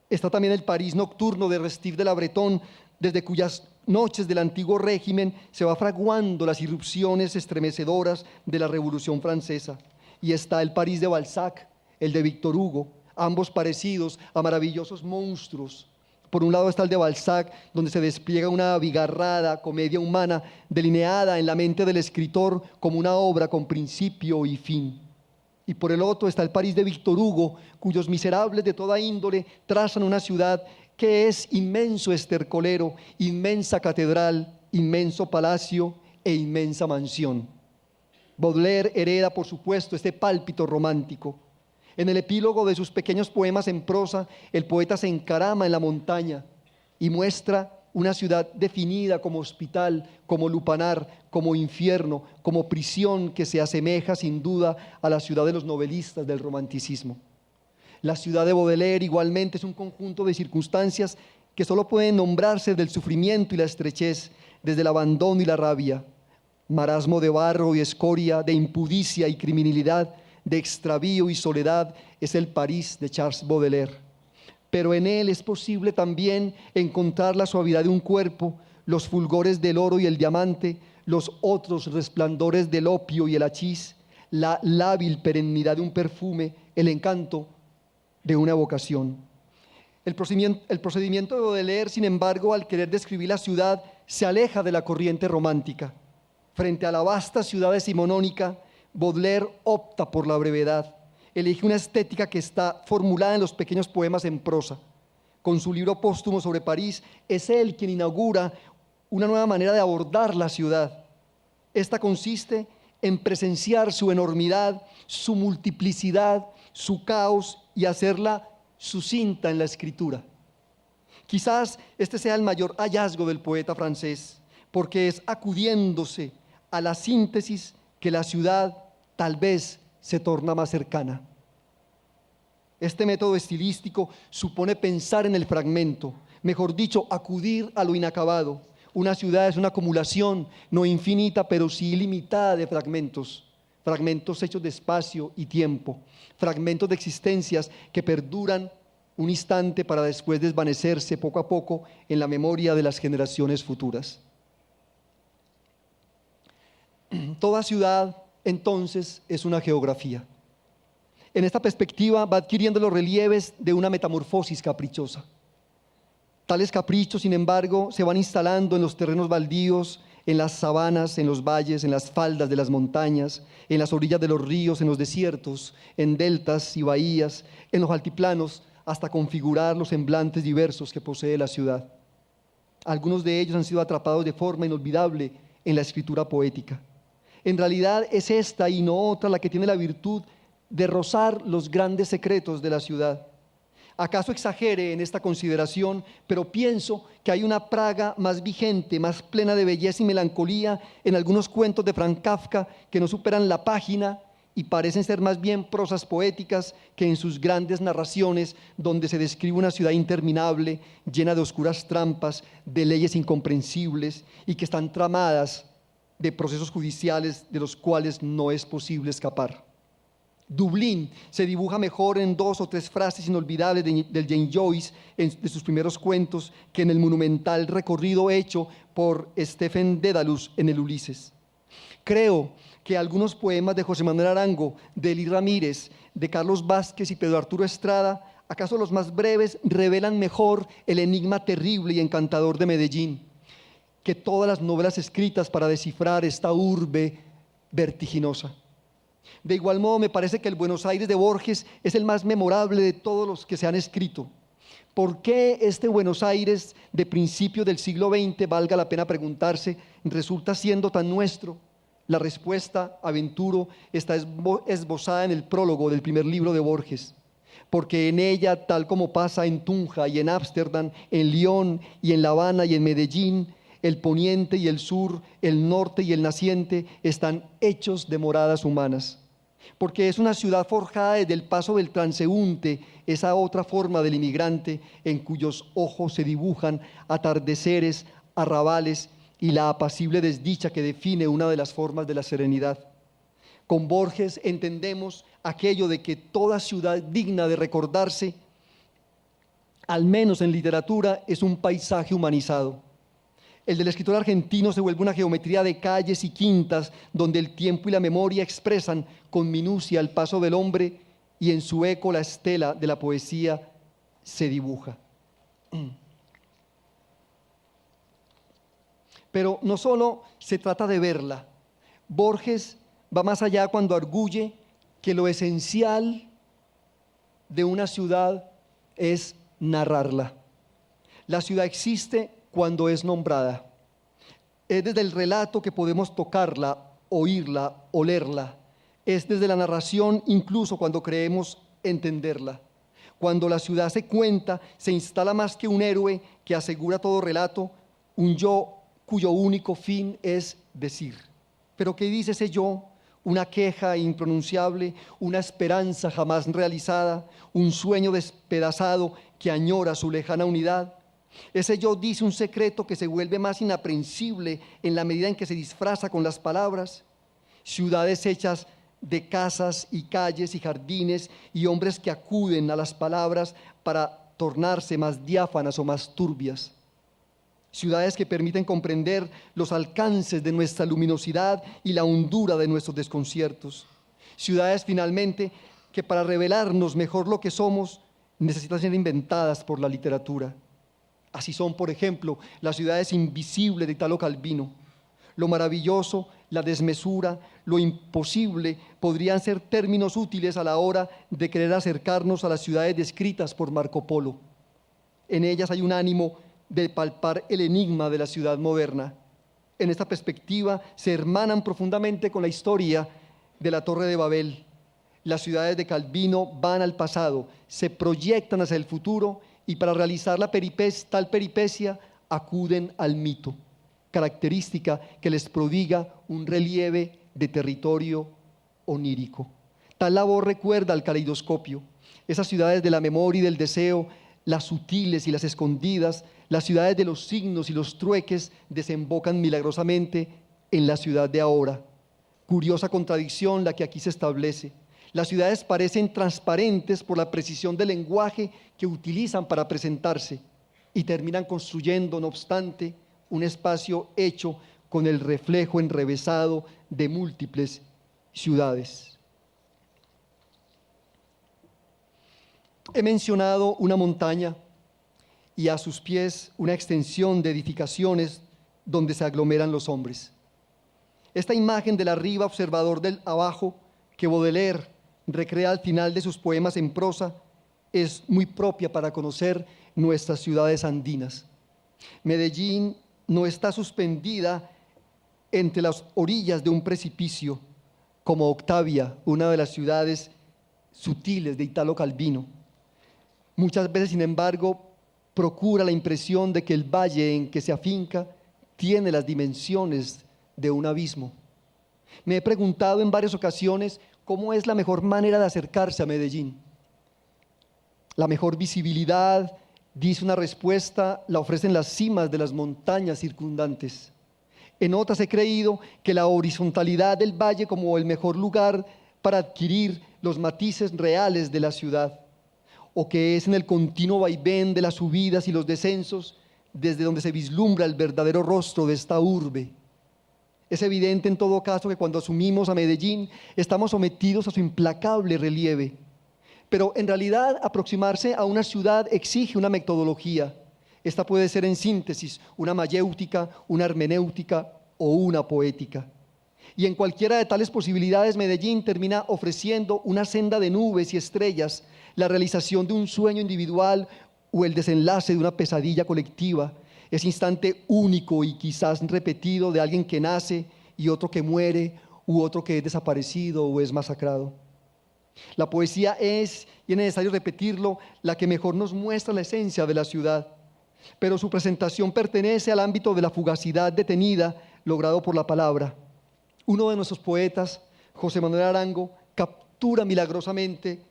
Está también el París nocturno de Restif de la Bretonne, desde cuyas noches del antiguo régimen se va fraguando las irrupciones estremecedoras de la Revolución Francesa. Y está el París de Balzac, el de Víctor Hugo, ambos parecidos a maravillosos monstruos. Por un lado está el de Balzac, donde se despliega una abigarrada comedia humana delineada en la mente del escritor como una obra con principio y fin. Y por el otro está el París de Víctor Hugo, cuyos miserables de toda índole trazan una ciudad que es inmenso estercolero, inmensa catedral, inmenso palacio e inmensa mansión. Baudelaire hereda, por supuesto, este pálpito romántico. En el epílogo de sus pequeños poemas en prosa, el poeta se encarama en la montaña y muestra una ciudad definida como hospital, como lupanar, como infierno, como prisión que se asemeja sin duda a la ciudad de los novelistas del romanticismo. La ciudad de Baudelaire igualmente es un conjunto de circunstancias que solo pueden nombrarse del sufrimiento y la estrechez, desde el abandono y la rabia, marasmo de barro y escoria, de impudicia y criminalidad, de extravío y soledad, es el París de Charles Baudelaire. Pero en él es posible también encontrar la suavidad de un cuerpo, los fulgores del oro y el diamante, los otros resplandores del opio y el hachís, la lábil perennidad de un perfume, el encanto de una evocación. El procedimiento de Baudelaire, sin embargo, al querer describir la ciudad, se aleja de la corriente romántica. Frente a la vasta ciudad decimonónica, Baudelaire opta por la brevedad. Elige una estética que está formulada en los pequeños poemas en prosa. Con su libro póstumo sobre París, es él quien inaugura una nueva manera de abordar la ciudad. Esta consiste en presenciar su enormidad, su multiplicidad, su caos y hacerla sucinta en la escritura. Quizás este sea el mayor hallazgo del poeta francés, porque es acudiéndose a la síntesis que la ciudad tal vez se torna más cercana. Este método estilístico supone pensar en el fragmento, mejor dicho, acudir a lo inacabado. Una ciudad es una acumulación, no infinita, pero sí ilimitada de fragmentos, fragmentos hechos de espacio y tiempo, fragmentos de existencias que perduran un instante para después desvanecerse poco a poco en la memoria de las generaciones futuras. Toda ciudad, entonces, es una geografía. En esta perspectiva va adquiriendo los relieves de una metamorfosis caprichosa. Tales caprichos, sin embargo, se van instalando en los terrenos baldíos, en las sabanas, en los valles, en las faldas de las montañas, en las orillas de los ríos, en los desiertos, en deltas y bahías, en los altiplanos, hasta configurar los semblantes diversos que posee la ciudad. Algunos de ellos han sido atrapados de forma inolvidable en la escritura poética. En realidad es esta y no otra la que tiene la virtud de rozar los grandes secretos de la ciudad. ¿Acaso exagere en esta consideración? Pero pienso que hay una Praga más vigente, más plena de belleza y melancolía en algunos cuentos de Franz Kafka que no superan la página y parecen ser más bien prosas poéticas que en sus grandes narraciones, donde se describe una ciudad interminable, llena de oscuras trampas, de leyes incomprensibles y que están tramadas de procesos judiciales de los cuales no es posible escapar. Dublín se dibuja mejor en 2 o 3 frases inolvidables del James Joyce de sus primeros cuentos que en el monumental recorrido hecho por Stephen Dedalus en el Ulises. Creo que algunos poemas de José Manuel Arango, de Elí Ramírez, de Carlos Vázquez y Pedro Arturo Estrada, acaso los más breves, revelan mejor el enigma terrible y encantador de Medellín que todas las novelas escritas para descifrar esta urbe vertiginosa. De igual modo, me parece que el Buenos Aires de Borges es el más memorable de todos los que se han escrito. ¿Por qué este Buenos Aires de principios del siglo XX, valga la pena preguntarse, resulta siendo tan nuestro? La respuesta, aventuro, está esbozada en el prólogo del primer libro de Borges. porque en ella, tal como pasa en Tunja y en Ámsterdam, en León y en La Habana y en Medellín, el poniente y el sur, el norte y el naciente están hechos de moradas humanas, porque es una ciudad forjada desde el paso del transeúnte, esa otra forma del inmigrante en cuyos ojos se dibujan atardeceres, arrabales y la apacible desdicha que define una de las formas de la serenidad. Con Borges entendemos aquello de que toda ciudad digna de recordarse, al menos en literatura, es un paisaje humanizado. El del escritor argentino se vuelve una geometría de calles y quintas donde el tiempo y la memoria expresan con minucia el paso del hombre y en su eco la estela de la poesía se dibuja. Pero no solo se trata de verla. Borges va más allá cuando arguye que lo esencial de una ciudad es narrarla. La ciudad existe cuando es nombrada. Es desde el relato que podemos tocarla, oírla, olerla. Es desde la narración incluso cuando creemos entenderla. Cuando la ciudad se cuenta, se instala más que un héroe que asegura todo relato, un yo cuyo único fin es decir. ¿Pero qué dice ese yo? Una queja impronunciable, una esperanza jamás realizada, un sueño despedazado que añora su lejana unidad. Ese yo dice un secreto que se vuelve más inaprensible en la medida en que se disfraza con las palabras. Ciudades hechas de casas y calles y jardines y hombres que acuden a las palabras para tornarse más diáfanas o más turbias. Ciudades que permiten comprender los alcances de nuestra luminosidad y la hondura de nuestros desconciertos. Ciudades finalmente que para revelarnos mejor lo que somos necesitan ser inventadas por la literatura. Así son, por ejemplo, las ciudades invisibles de Italo Calvino. Lo maravilloso, la desmesura, lo imposible podrían ser términos útiles a la hora de querer acercarnos a las ciudades descritas por Marco Polo. En ellas hay un ánimo de palpar el enigma de la ciudad moderna. En esta perspectiva se hermanan profundamente con la historia de la Torre de Babel. Las ciudades de Calvino van al pasado, se proyectan hacia el futuro y para realizar tal peripecia acuden al mito, característica que les prodiga un relieve de territorio onírico. Tal labor recuerda al caleidoscopio, esas ciudades de la memoria y del deseo, las sutiles y las escondidas, las ciudades de los signos y los trueques desembocan milagrosamente en la ciudad de ahora. Curiosa contradicción la que aquí se establece. Las ciudades parecen transparentes por la precisión del lenguaje que utilizan para presentarse y terminan construyendo, no obstante, un espacio hecho con el reflejo enrevesado de múltiples ciudades. He mencionado una montaña y a sus pies una extensión de edificaciones donde se aglomeran los hombres. Esta imagen del arriba observador del abajo que Baudelaire recrea al final de sus poemas en prosa es muy propia para conocer nuestras ciudades andinas. Medellín no está suspendida entre las orillas de un precipicio como Octavia, una de las ciudades sutiles de Italo Calvino. Muchas veces, sin embargo, procura la impresión de que el valle en que se afinca tiene las dimensiones de un abismo. Me he preguntado en varias ocasiones cómo es la mejor manera de acercarse a Medellín. La mejor visibilidad, dice una respuesta, la ofrecen las cimas de las montañas circundantes. En otras he creído que la horizontalidad del valle como el mejor lugar para adquirir los matices reales de la ciudad, o que es en el continuo vaivén de las subidas y los descensos desde donde se vislumbra el verdadero rostro de esta urbe. Es evidente en todo caso que cuando asumimos a Medellín estamos sometidos a su implacable relieve, pero en realidad aproximarse a una ciudad exige una metodología. Esta puede ser en síntesis una mayéutica, una hermenéutica o una poética. Y en cualquiera de tales posibilidades Medellín termina ofreciendo una senda de nubes y estrellas, la realización de un sueño individual o el desenlace de una pesadilla colectiva, ese instante único y quizás repetido de alguien que nace y otro que muere u otro que es desaparecido o es masacrado. La poesía es, y es necesario repetirlo, la que mejor nos muestra la esencia de la ciudad, pero su presentación pertenece al ámbito de la fugacidad detenida logrado por la palabra. Uno de nuestros poetas, José Manuel Arango, captura milagrosamente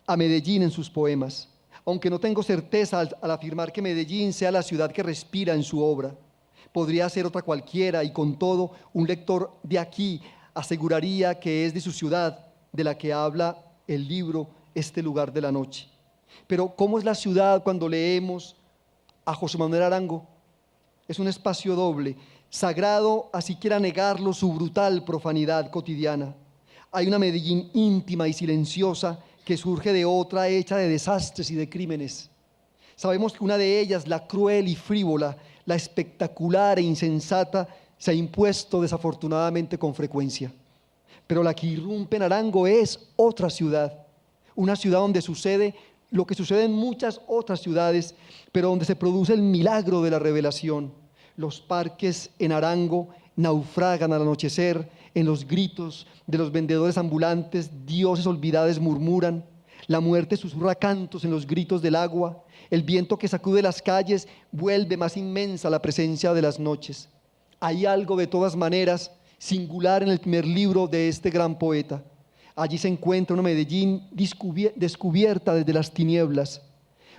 a Medellín en sus poemas, aunque no tengo certeza al afirmar que Medellín sea la ciudad que respira en su obra. Podría ser otra cualquiera y con todo un lector de aquí aseguraría que es de su ciudad de la que habla el libro Este lugar de la noche. Pero ¿cómo es la ciudad cuando leemos a José Manuel Arango? Es un espacio doble, sagrado, así quiera negarlo, su brutal profanidad cotidiana. Hay una Medellín íntima y silenciosa que surge de otra hecha de desastres y de crímenes. Sabemos que una de ellas, la cruel y frívola, la espectacular e insensata, se ha impuesto desafortunadamente con frecuencia. Pero la que irrumpe en Arango es otra ciudad, una ciudad donde sucede lo que sucede en muchas otras ciudades, pero donde se produce el milagro de la revelación. Los parques en Arango naufragan al anochecer, en los gritos de los vendedores ambulantes, dioses olvidados murmuran, la muerte susurra cantos en los gritos del agua, el viento que sacude las calles vuelve más inmensa la presencia de las noches. Hay algo de todas maneras singular en el primer libro de este gran poeta. Allí se encuentra una Medellín descubierta desde las tinieblas,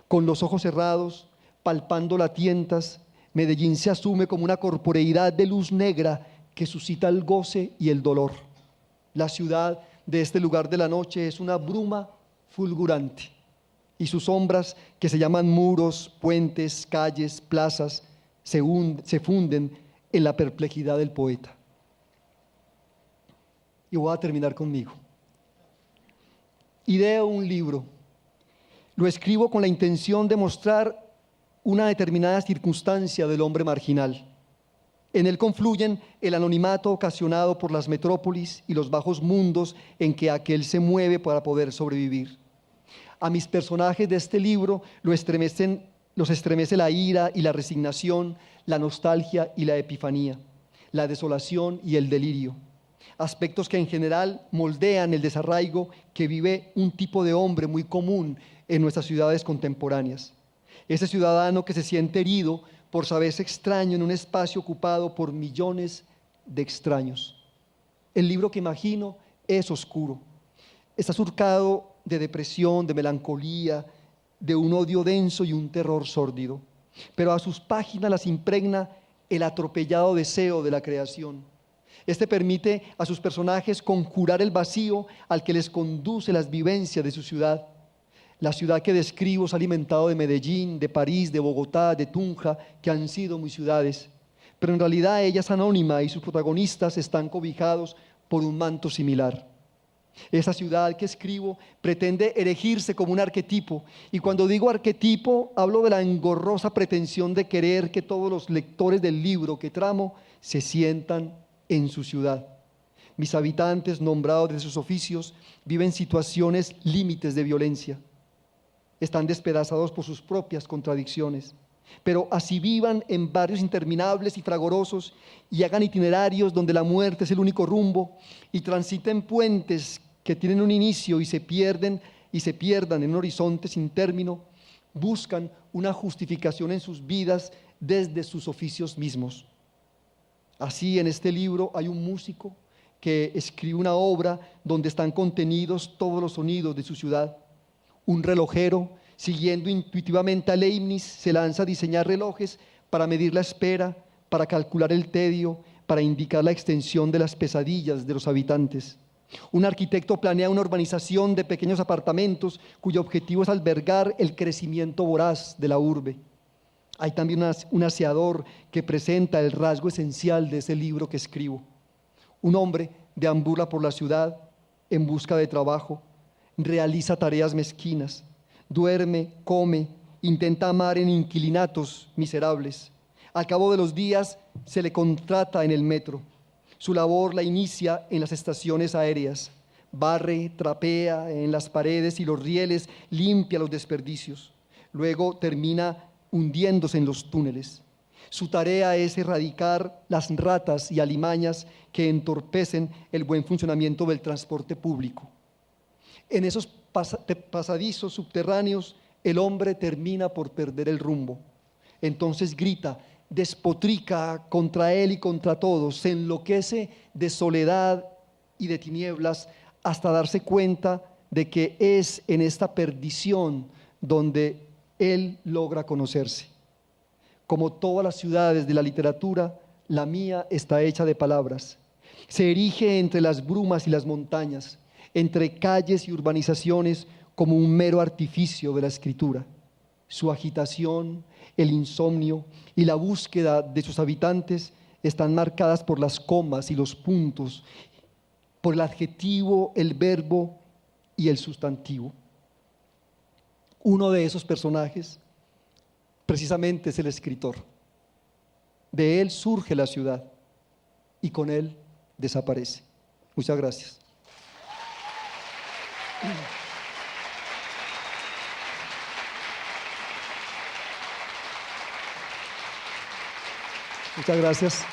con los ojos cerrados, palpando latientas. Medellín se asume como una corporeidad de luz negra que suscita el goce y el dolor. La ciudad de este lugar de la noche es una bruma fulgurante y sus sombras, que se llaman muros, puentes, calles, plazas, se funden en la perplejidad del poeta. Y voy a terminar conmigo. Ideo un libro, lo escribo con la intención de mostrar una determinada circunstancia del hombre marginal. En él confluyen el anonimato ocasionado por las metrópolis y los bajos mundos en que aquel se mueve para poder sobrevivir. A mis personajes de este libro los estremece la ira y la resignación, la nostalgia y la epifanía, la desolación y el delirio. Aspectos que en general moldean el desarraigo que vive un tipo de hombre muy común en nuestras ciudades contemporáneas. Ese ciudadano que se siente herido por saberse extraño en un espacio ocupado por millones de extraños. El libro que imagino es oscuro, está surcado de depresión, de melancolía, de un odio denso y un terror sórdido, pero a sus páginas las impregna el atropellado deseo de la creación. Este permite a sus personajes conjurar el vacío al que les conduce las vivencias de su ciudad. La ciudad que describo se ha alimentado de Medellín, de París, de Bogotá, de Tunja, que han sido mis ciudades, pero en realidad ella es anónima y sus protagonistas están cobijados por un manto similar. Esa ciudad que escribo pretende erigirse como un arquetipo, y cuando digo arquetipo hablo de la engorrosa pretensión de querer que todos los lectores del libro que tramo se sientan en su ciudad. Mis habitantes, nombrados de sus oficios, viven situaciones límites de violencia. Están despedazados por sus propias contradicciones, pero así vivan en barrios interminables y fragorosos y hagan itinerarios donde la muerte es el único rumbo y transiten puentes que tienen un inicio y se pierdan en un horizonte sin término, buscan una justificación en sus vidas desde sus oficios mismos. Así, en este libro hay un músico que escribe una obra donde están contenidos todos los sonidos de su ciudad. Un relojero, siguiendo intuitivamente a Leibniz, se lanza a diseñar relojes para medir la espera, para calcular el tedio, para indicar la extensión de las pesadillas de los habitantes. Un arquitecto planea una urbanización de pequeños apartamentos cuyo objetivo es albergar el crecimiento voraz de la urbe. Hay también un aseador que presenta el rasgo esencial de ese libro que escribo. Un hombre deambula por la ciudad en busca de trabajo, realiza tareas mezquinas, duerme, come, intenta amar en inquilinatos miserables. Al cabo de los días se le contrata en el metro. Su labor la inicia en las estaciones aéreas. Barre, trapea en las paredes y los rieles, limpia los desperdicios. Luego termina hundiéndose en los túneles. Su tarea es erradicar las ratas y alimañas que entorpecen el buen funcionamiento del transporte público. En esos pasadizos subterráneos, el hombre termina por perder el rumbo. Entonces grita, despotrica contra él y contra todos, se enloquece de soledad y de tinieblas hasta darse cuenta de que es en esta perdición donde él logra conocerse. Como todas las ciudades de la literatura, la mía está hecha de palabras. Se erige entre las brumas y las montañas, entre calles y urbanizaciones, como un mero artificio de la escritura. Su agitación, el insomnio y la búsqueda de sus habitantes están marcadas por las comas y los puntos, por el adjetivo, el verbo y el sustantivo. Uno de esos personajes precisamente es el escritor. De él surge la ciudad y con él desaparece. Muchas gracias. Muchas gracias.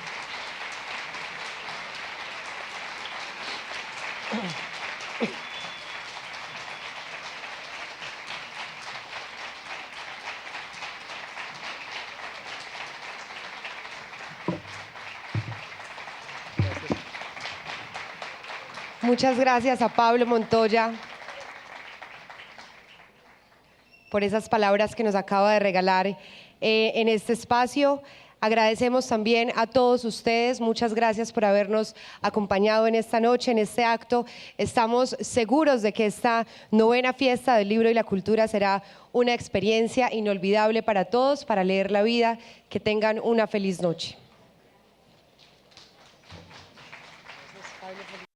Muchas gracias a Pablo Montoya por esas palabras que nos acaba de regalar en este espacio. Agradecemos también a todos ustedes, muchas gracias por habernos acompañado en esta noche, en este acto. Estamos seguros de que esta novena fiesta del libro y la cultura será una experiencia inolvidable para todos, para leer la vida. Que tengan una feliz noche.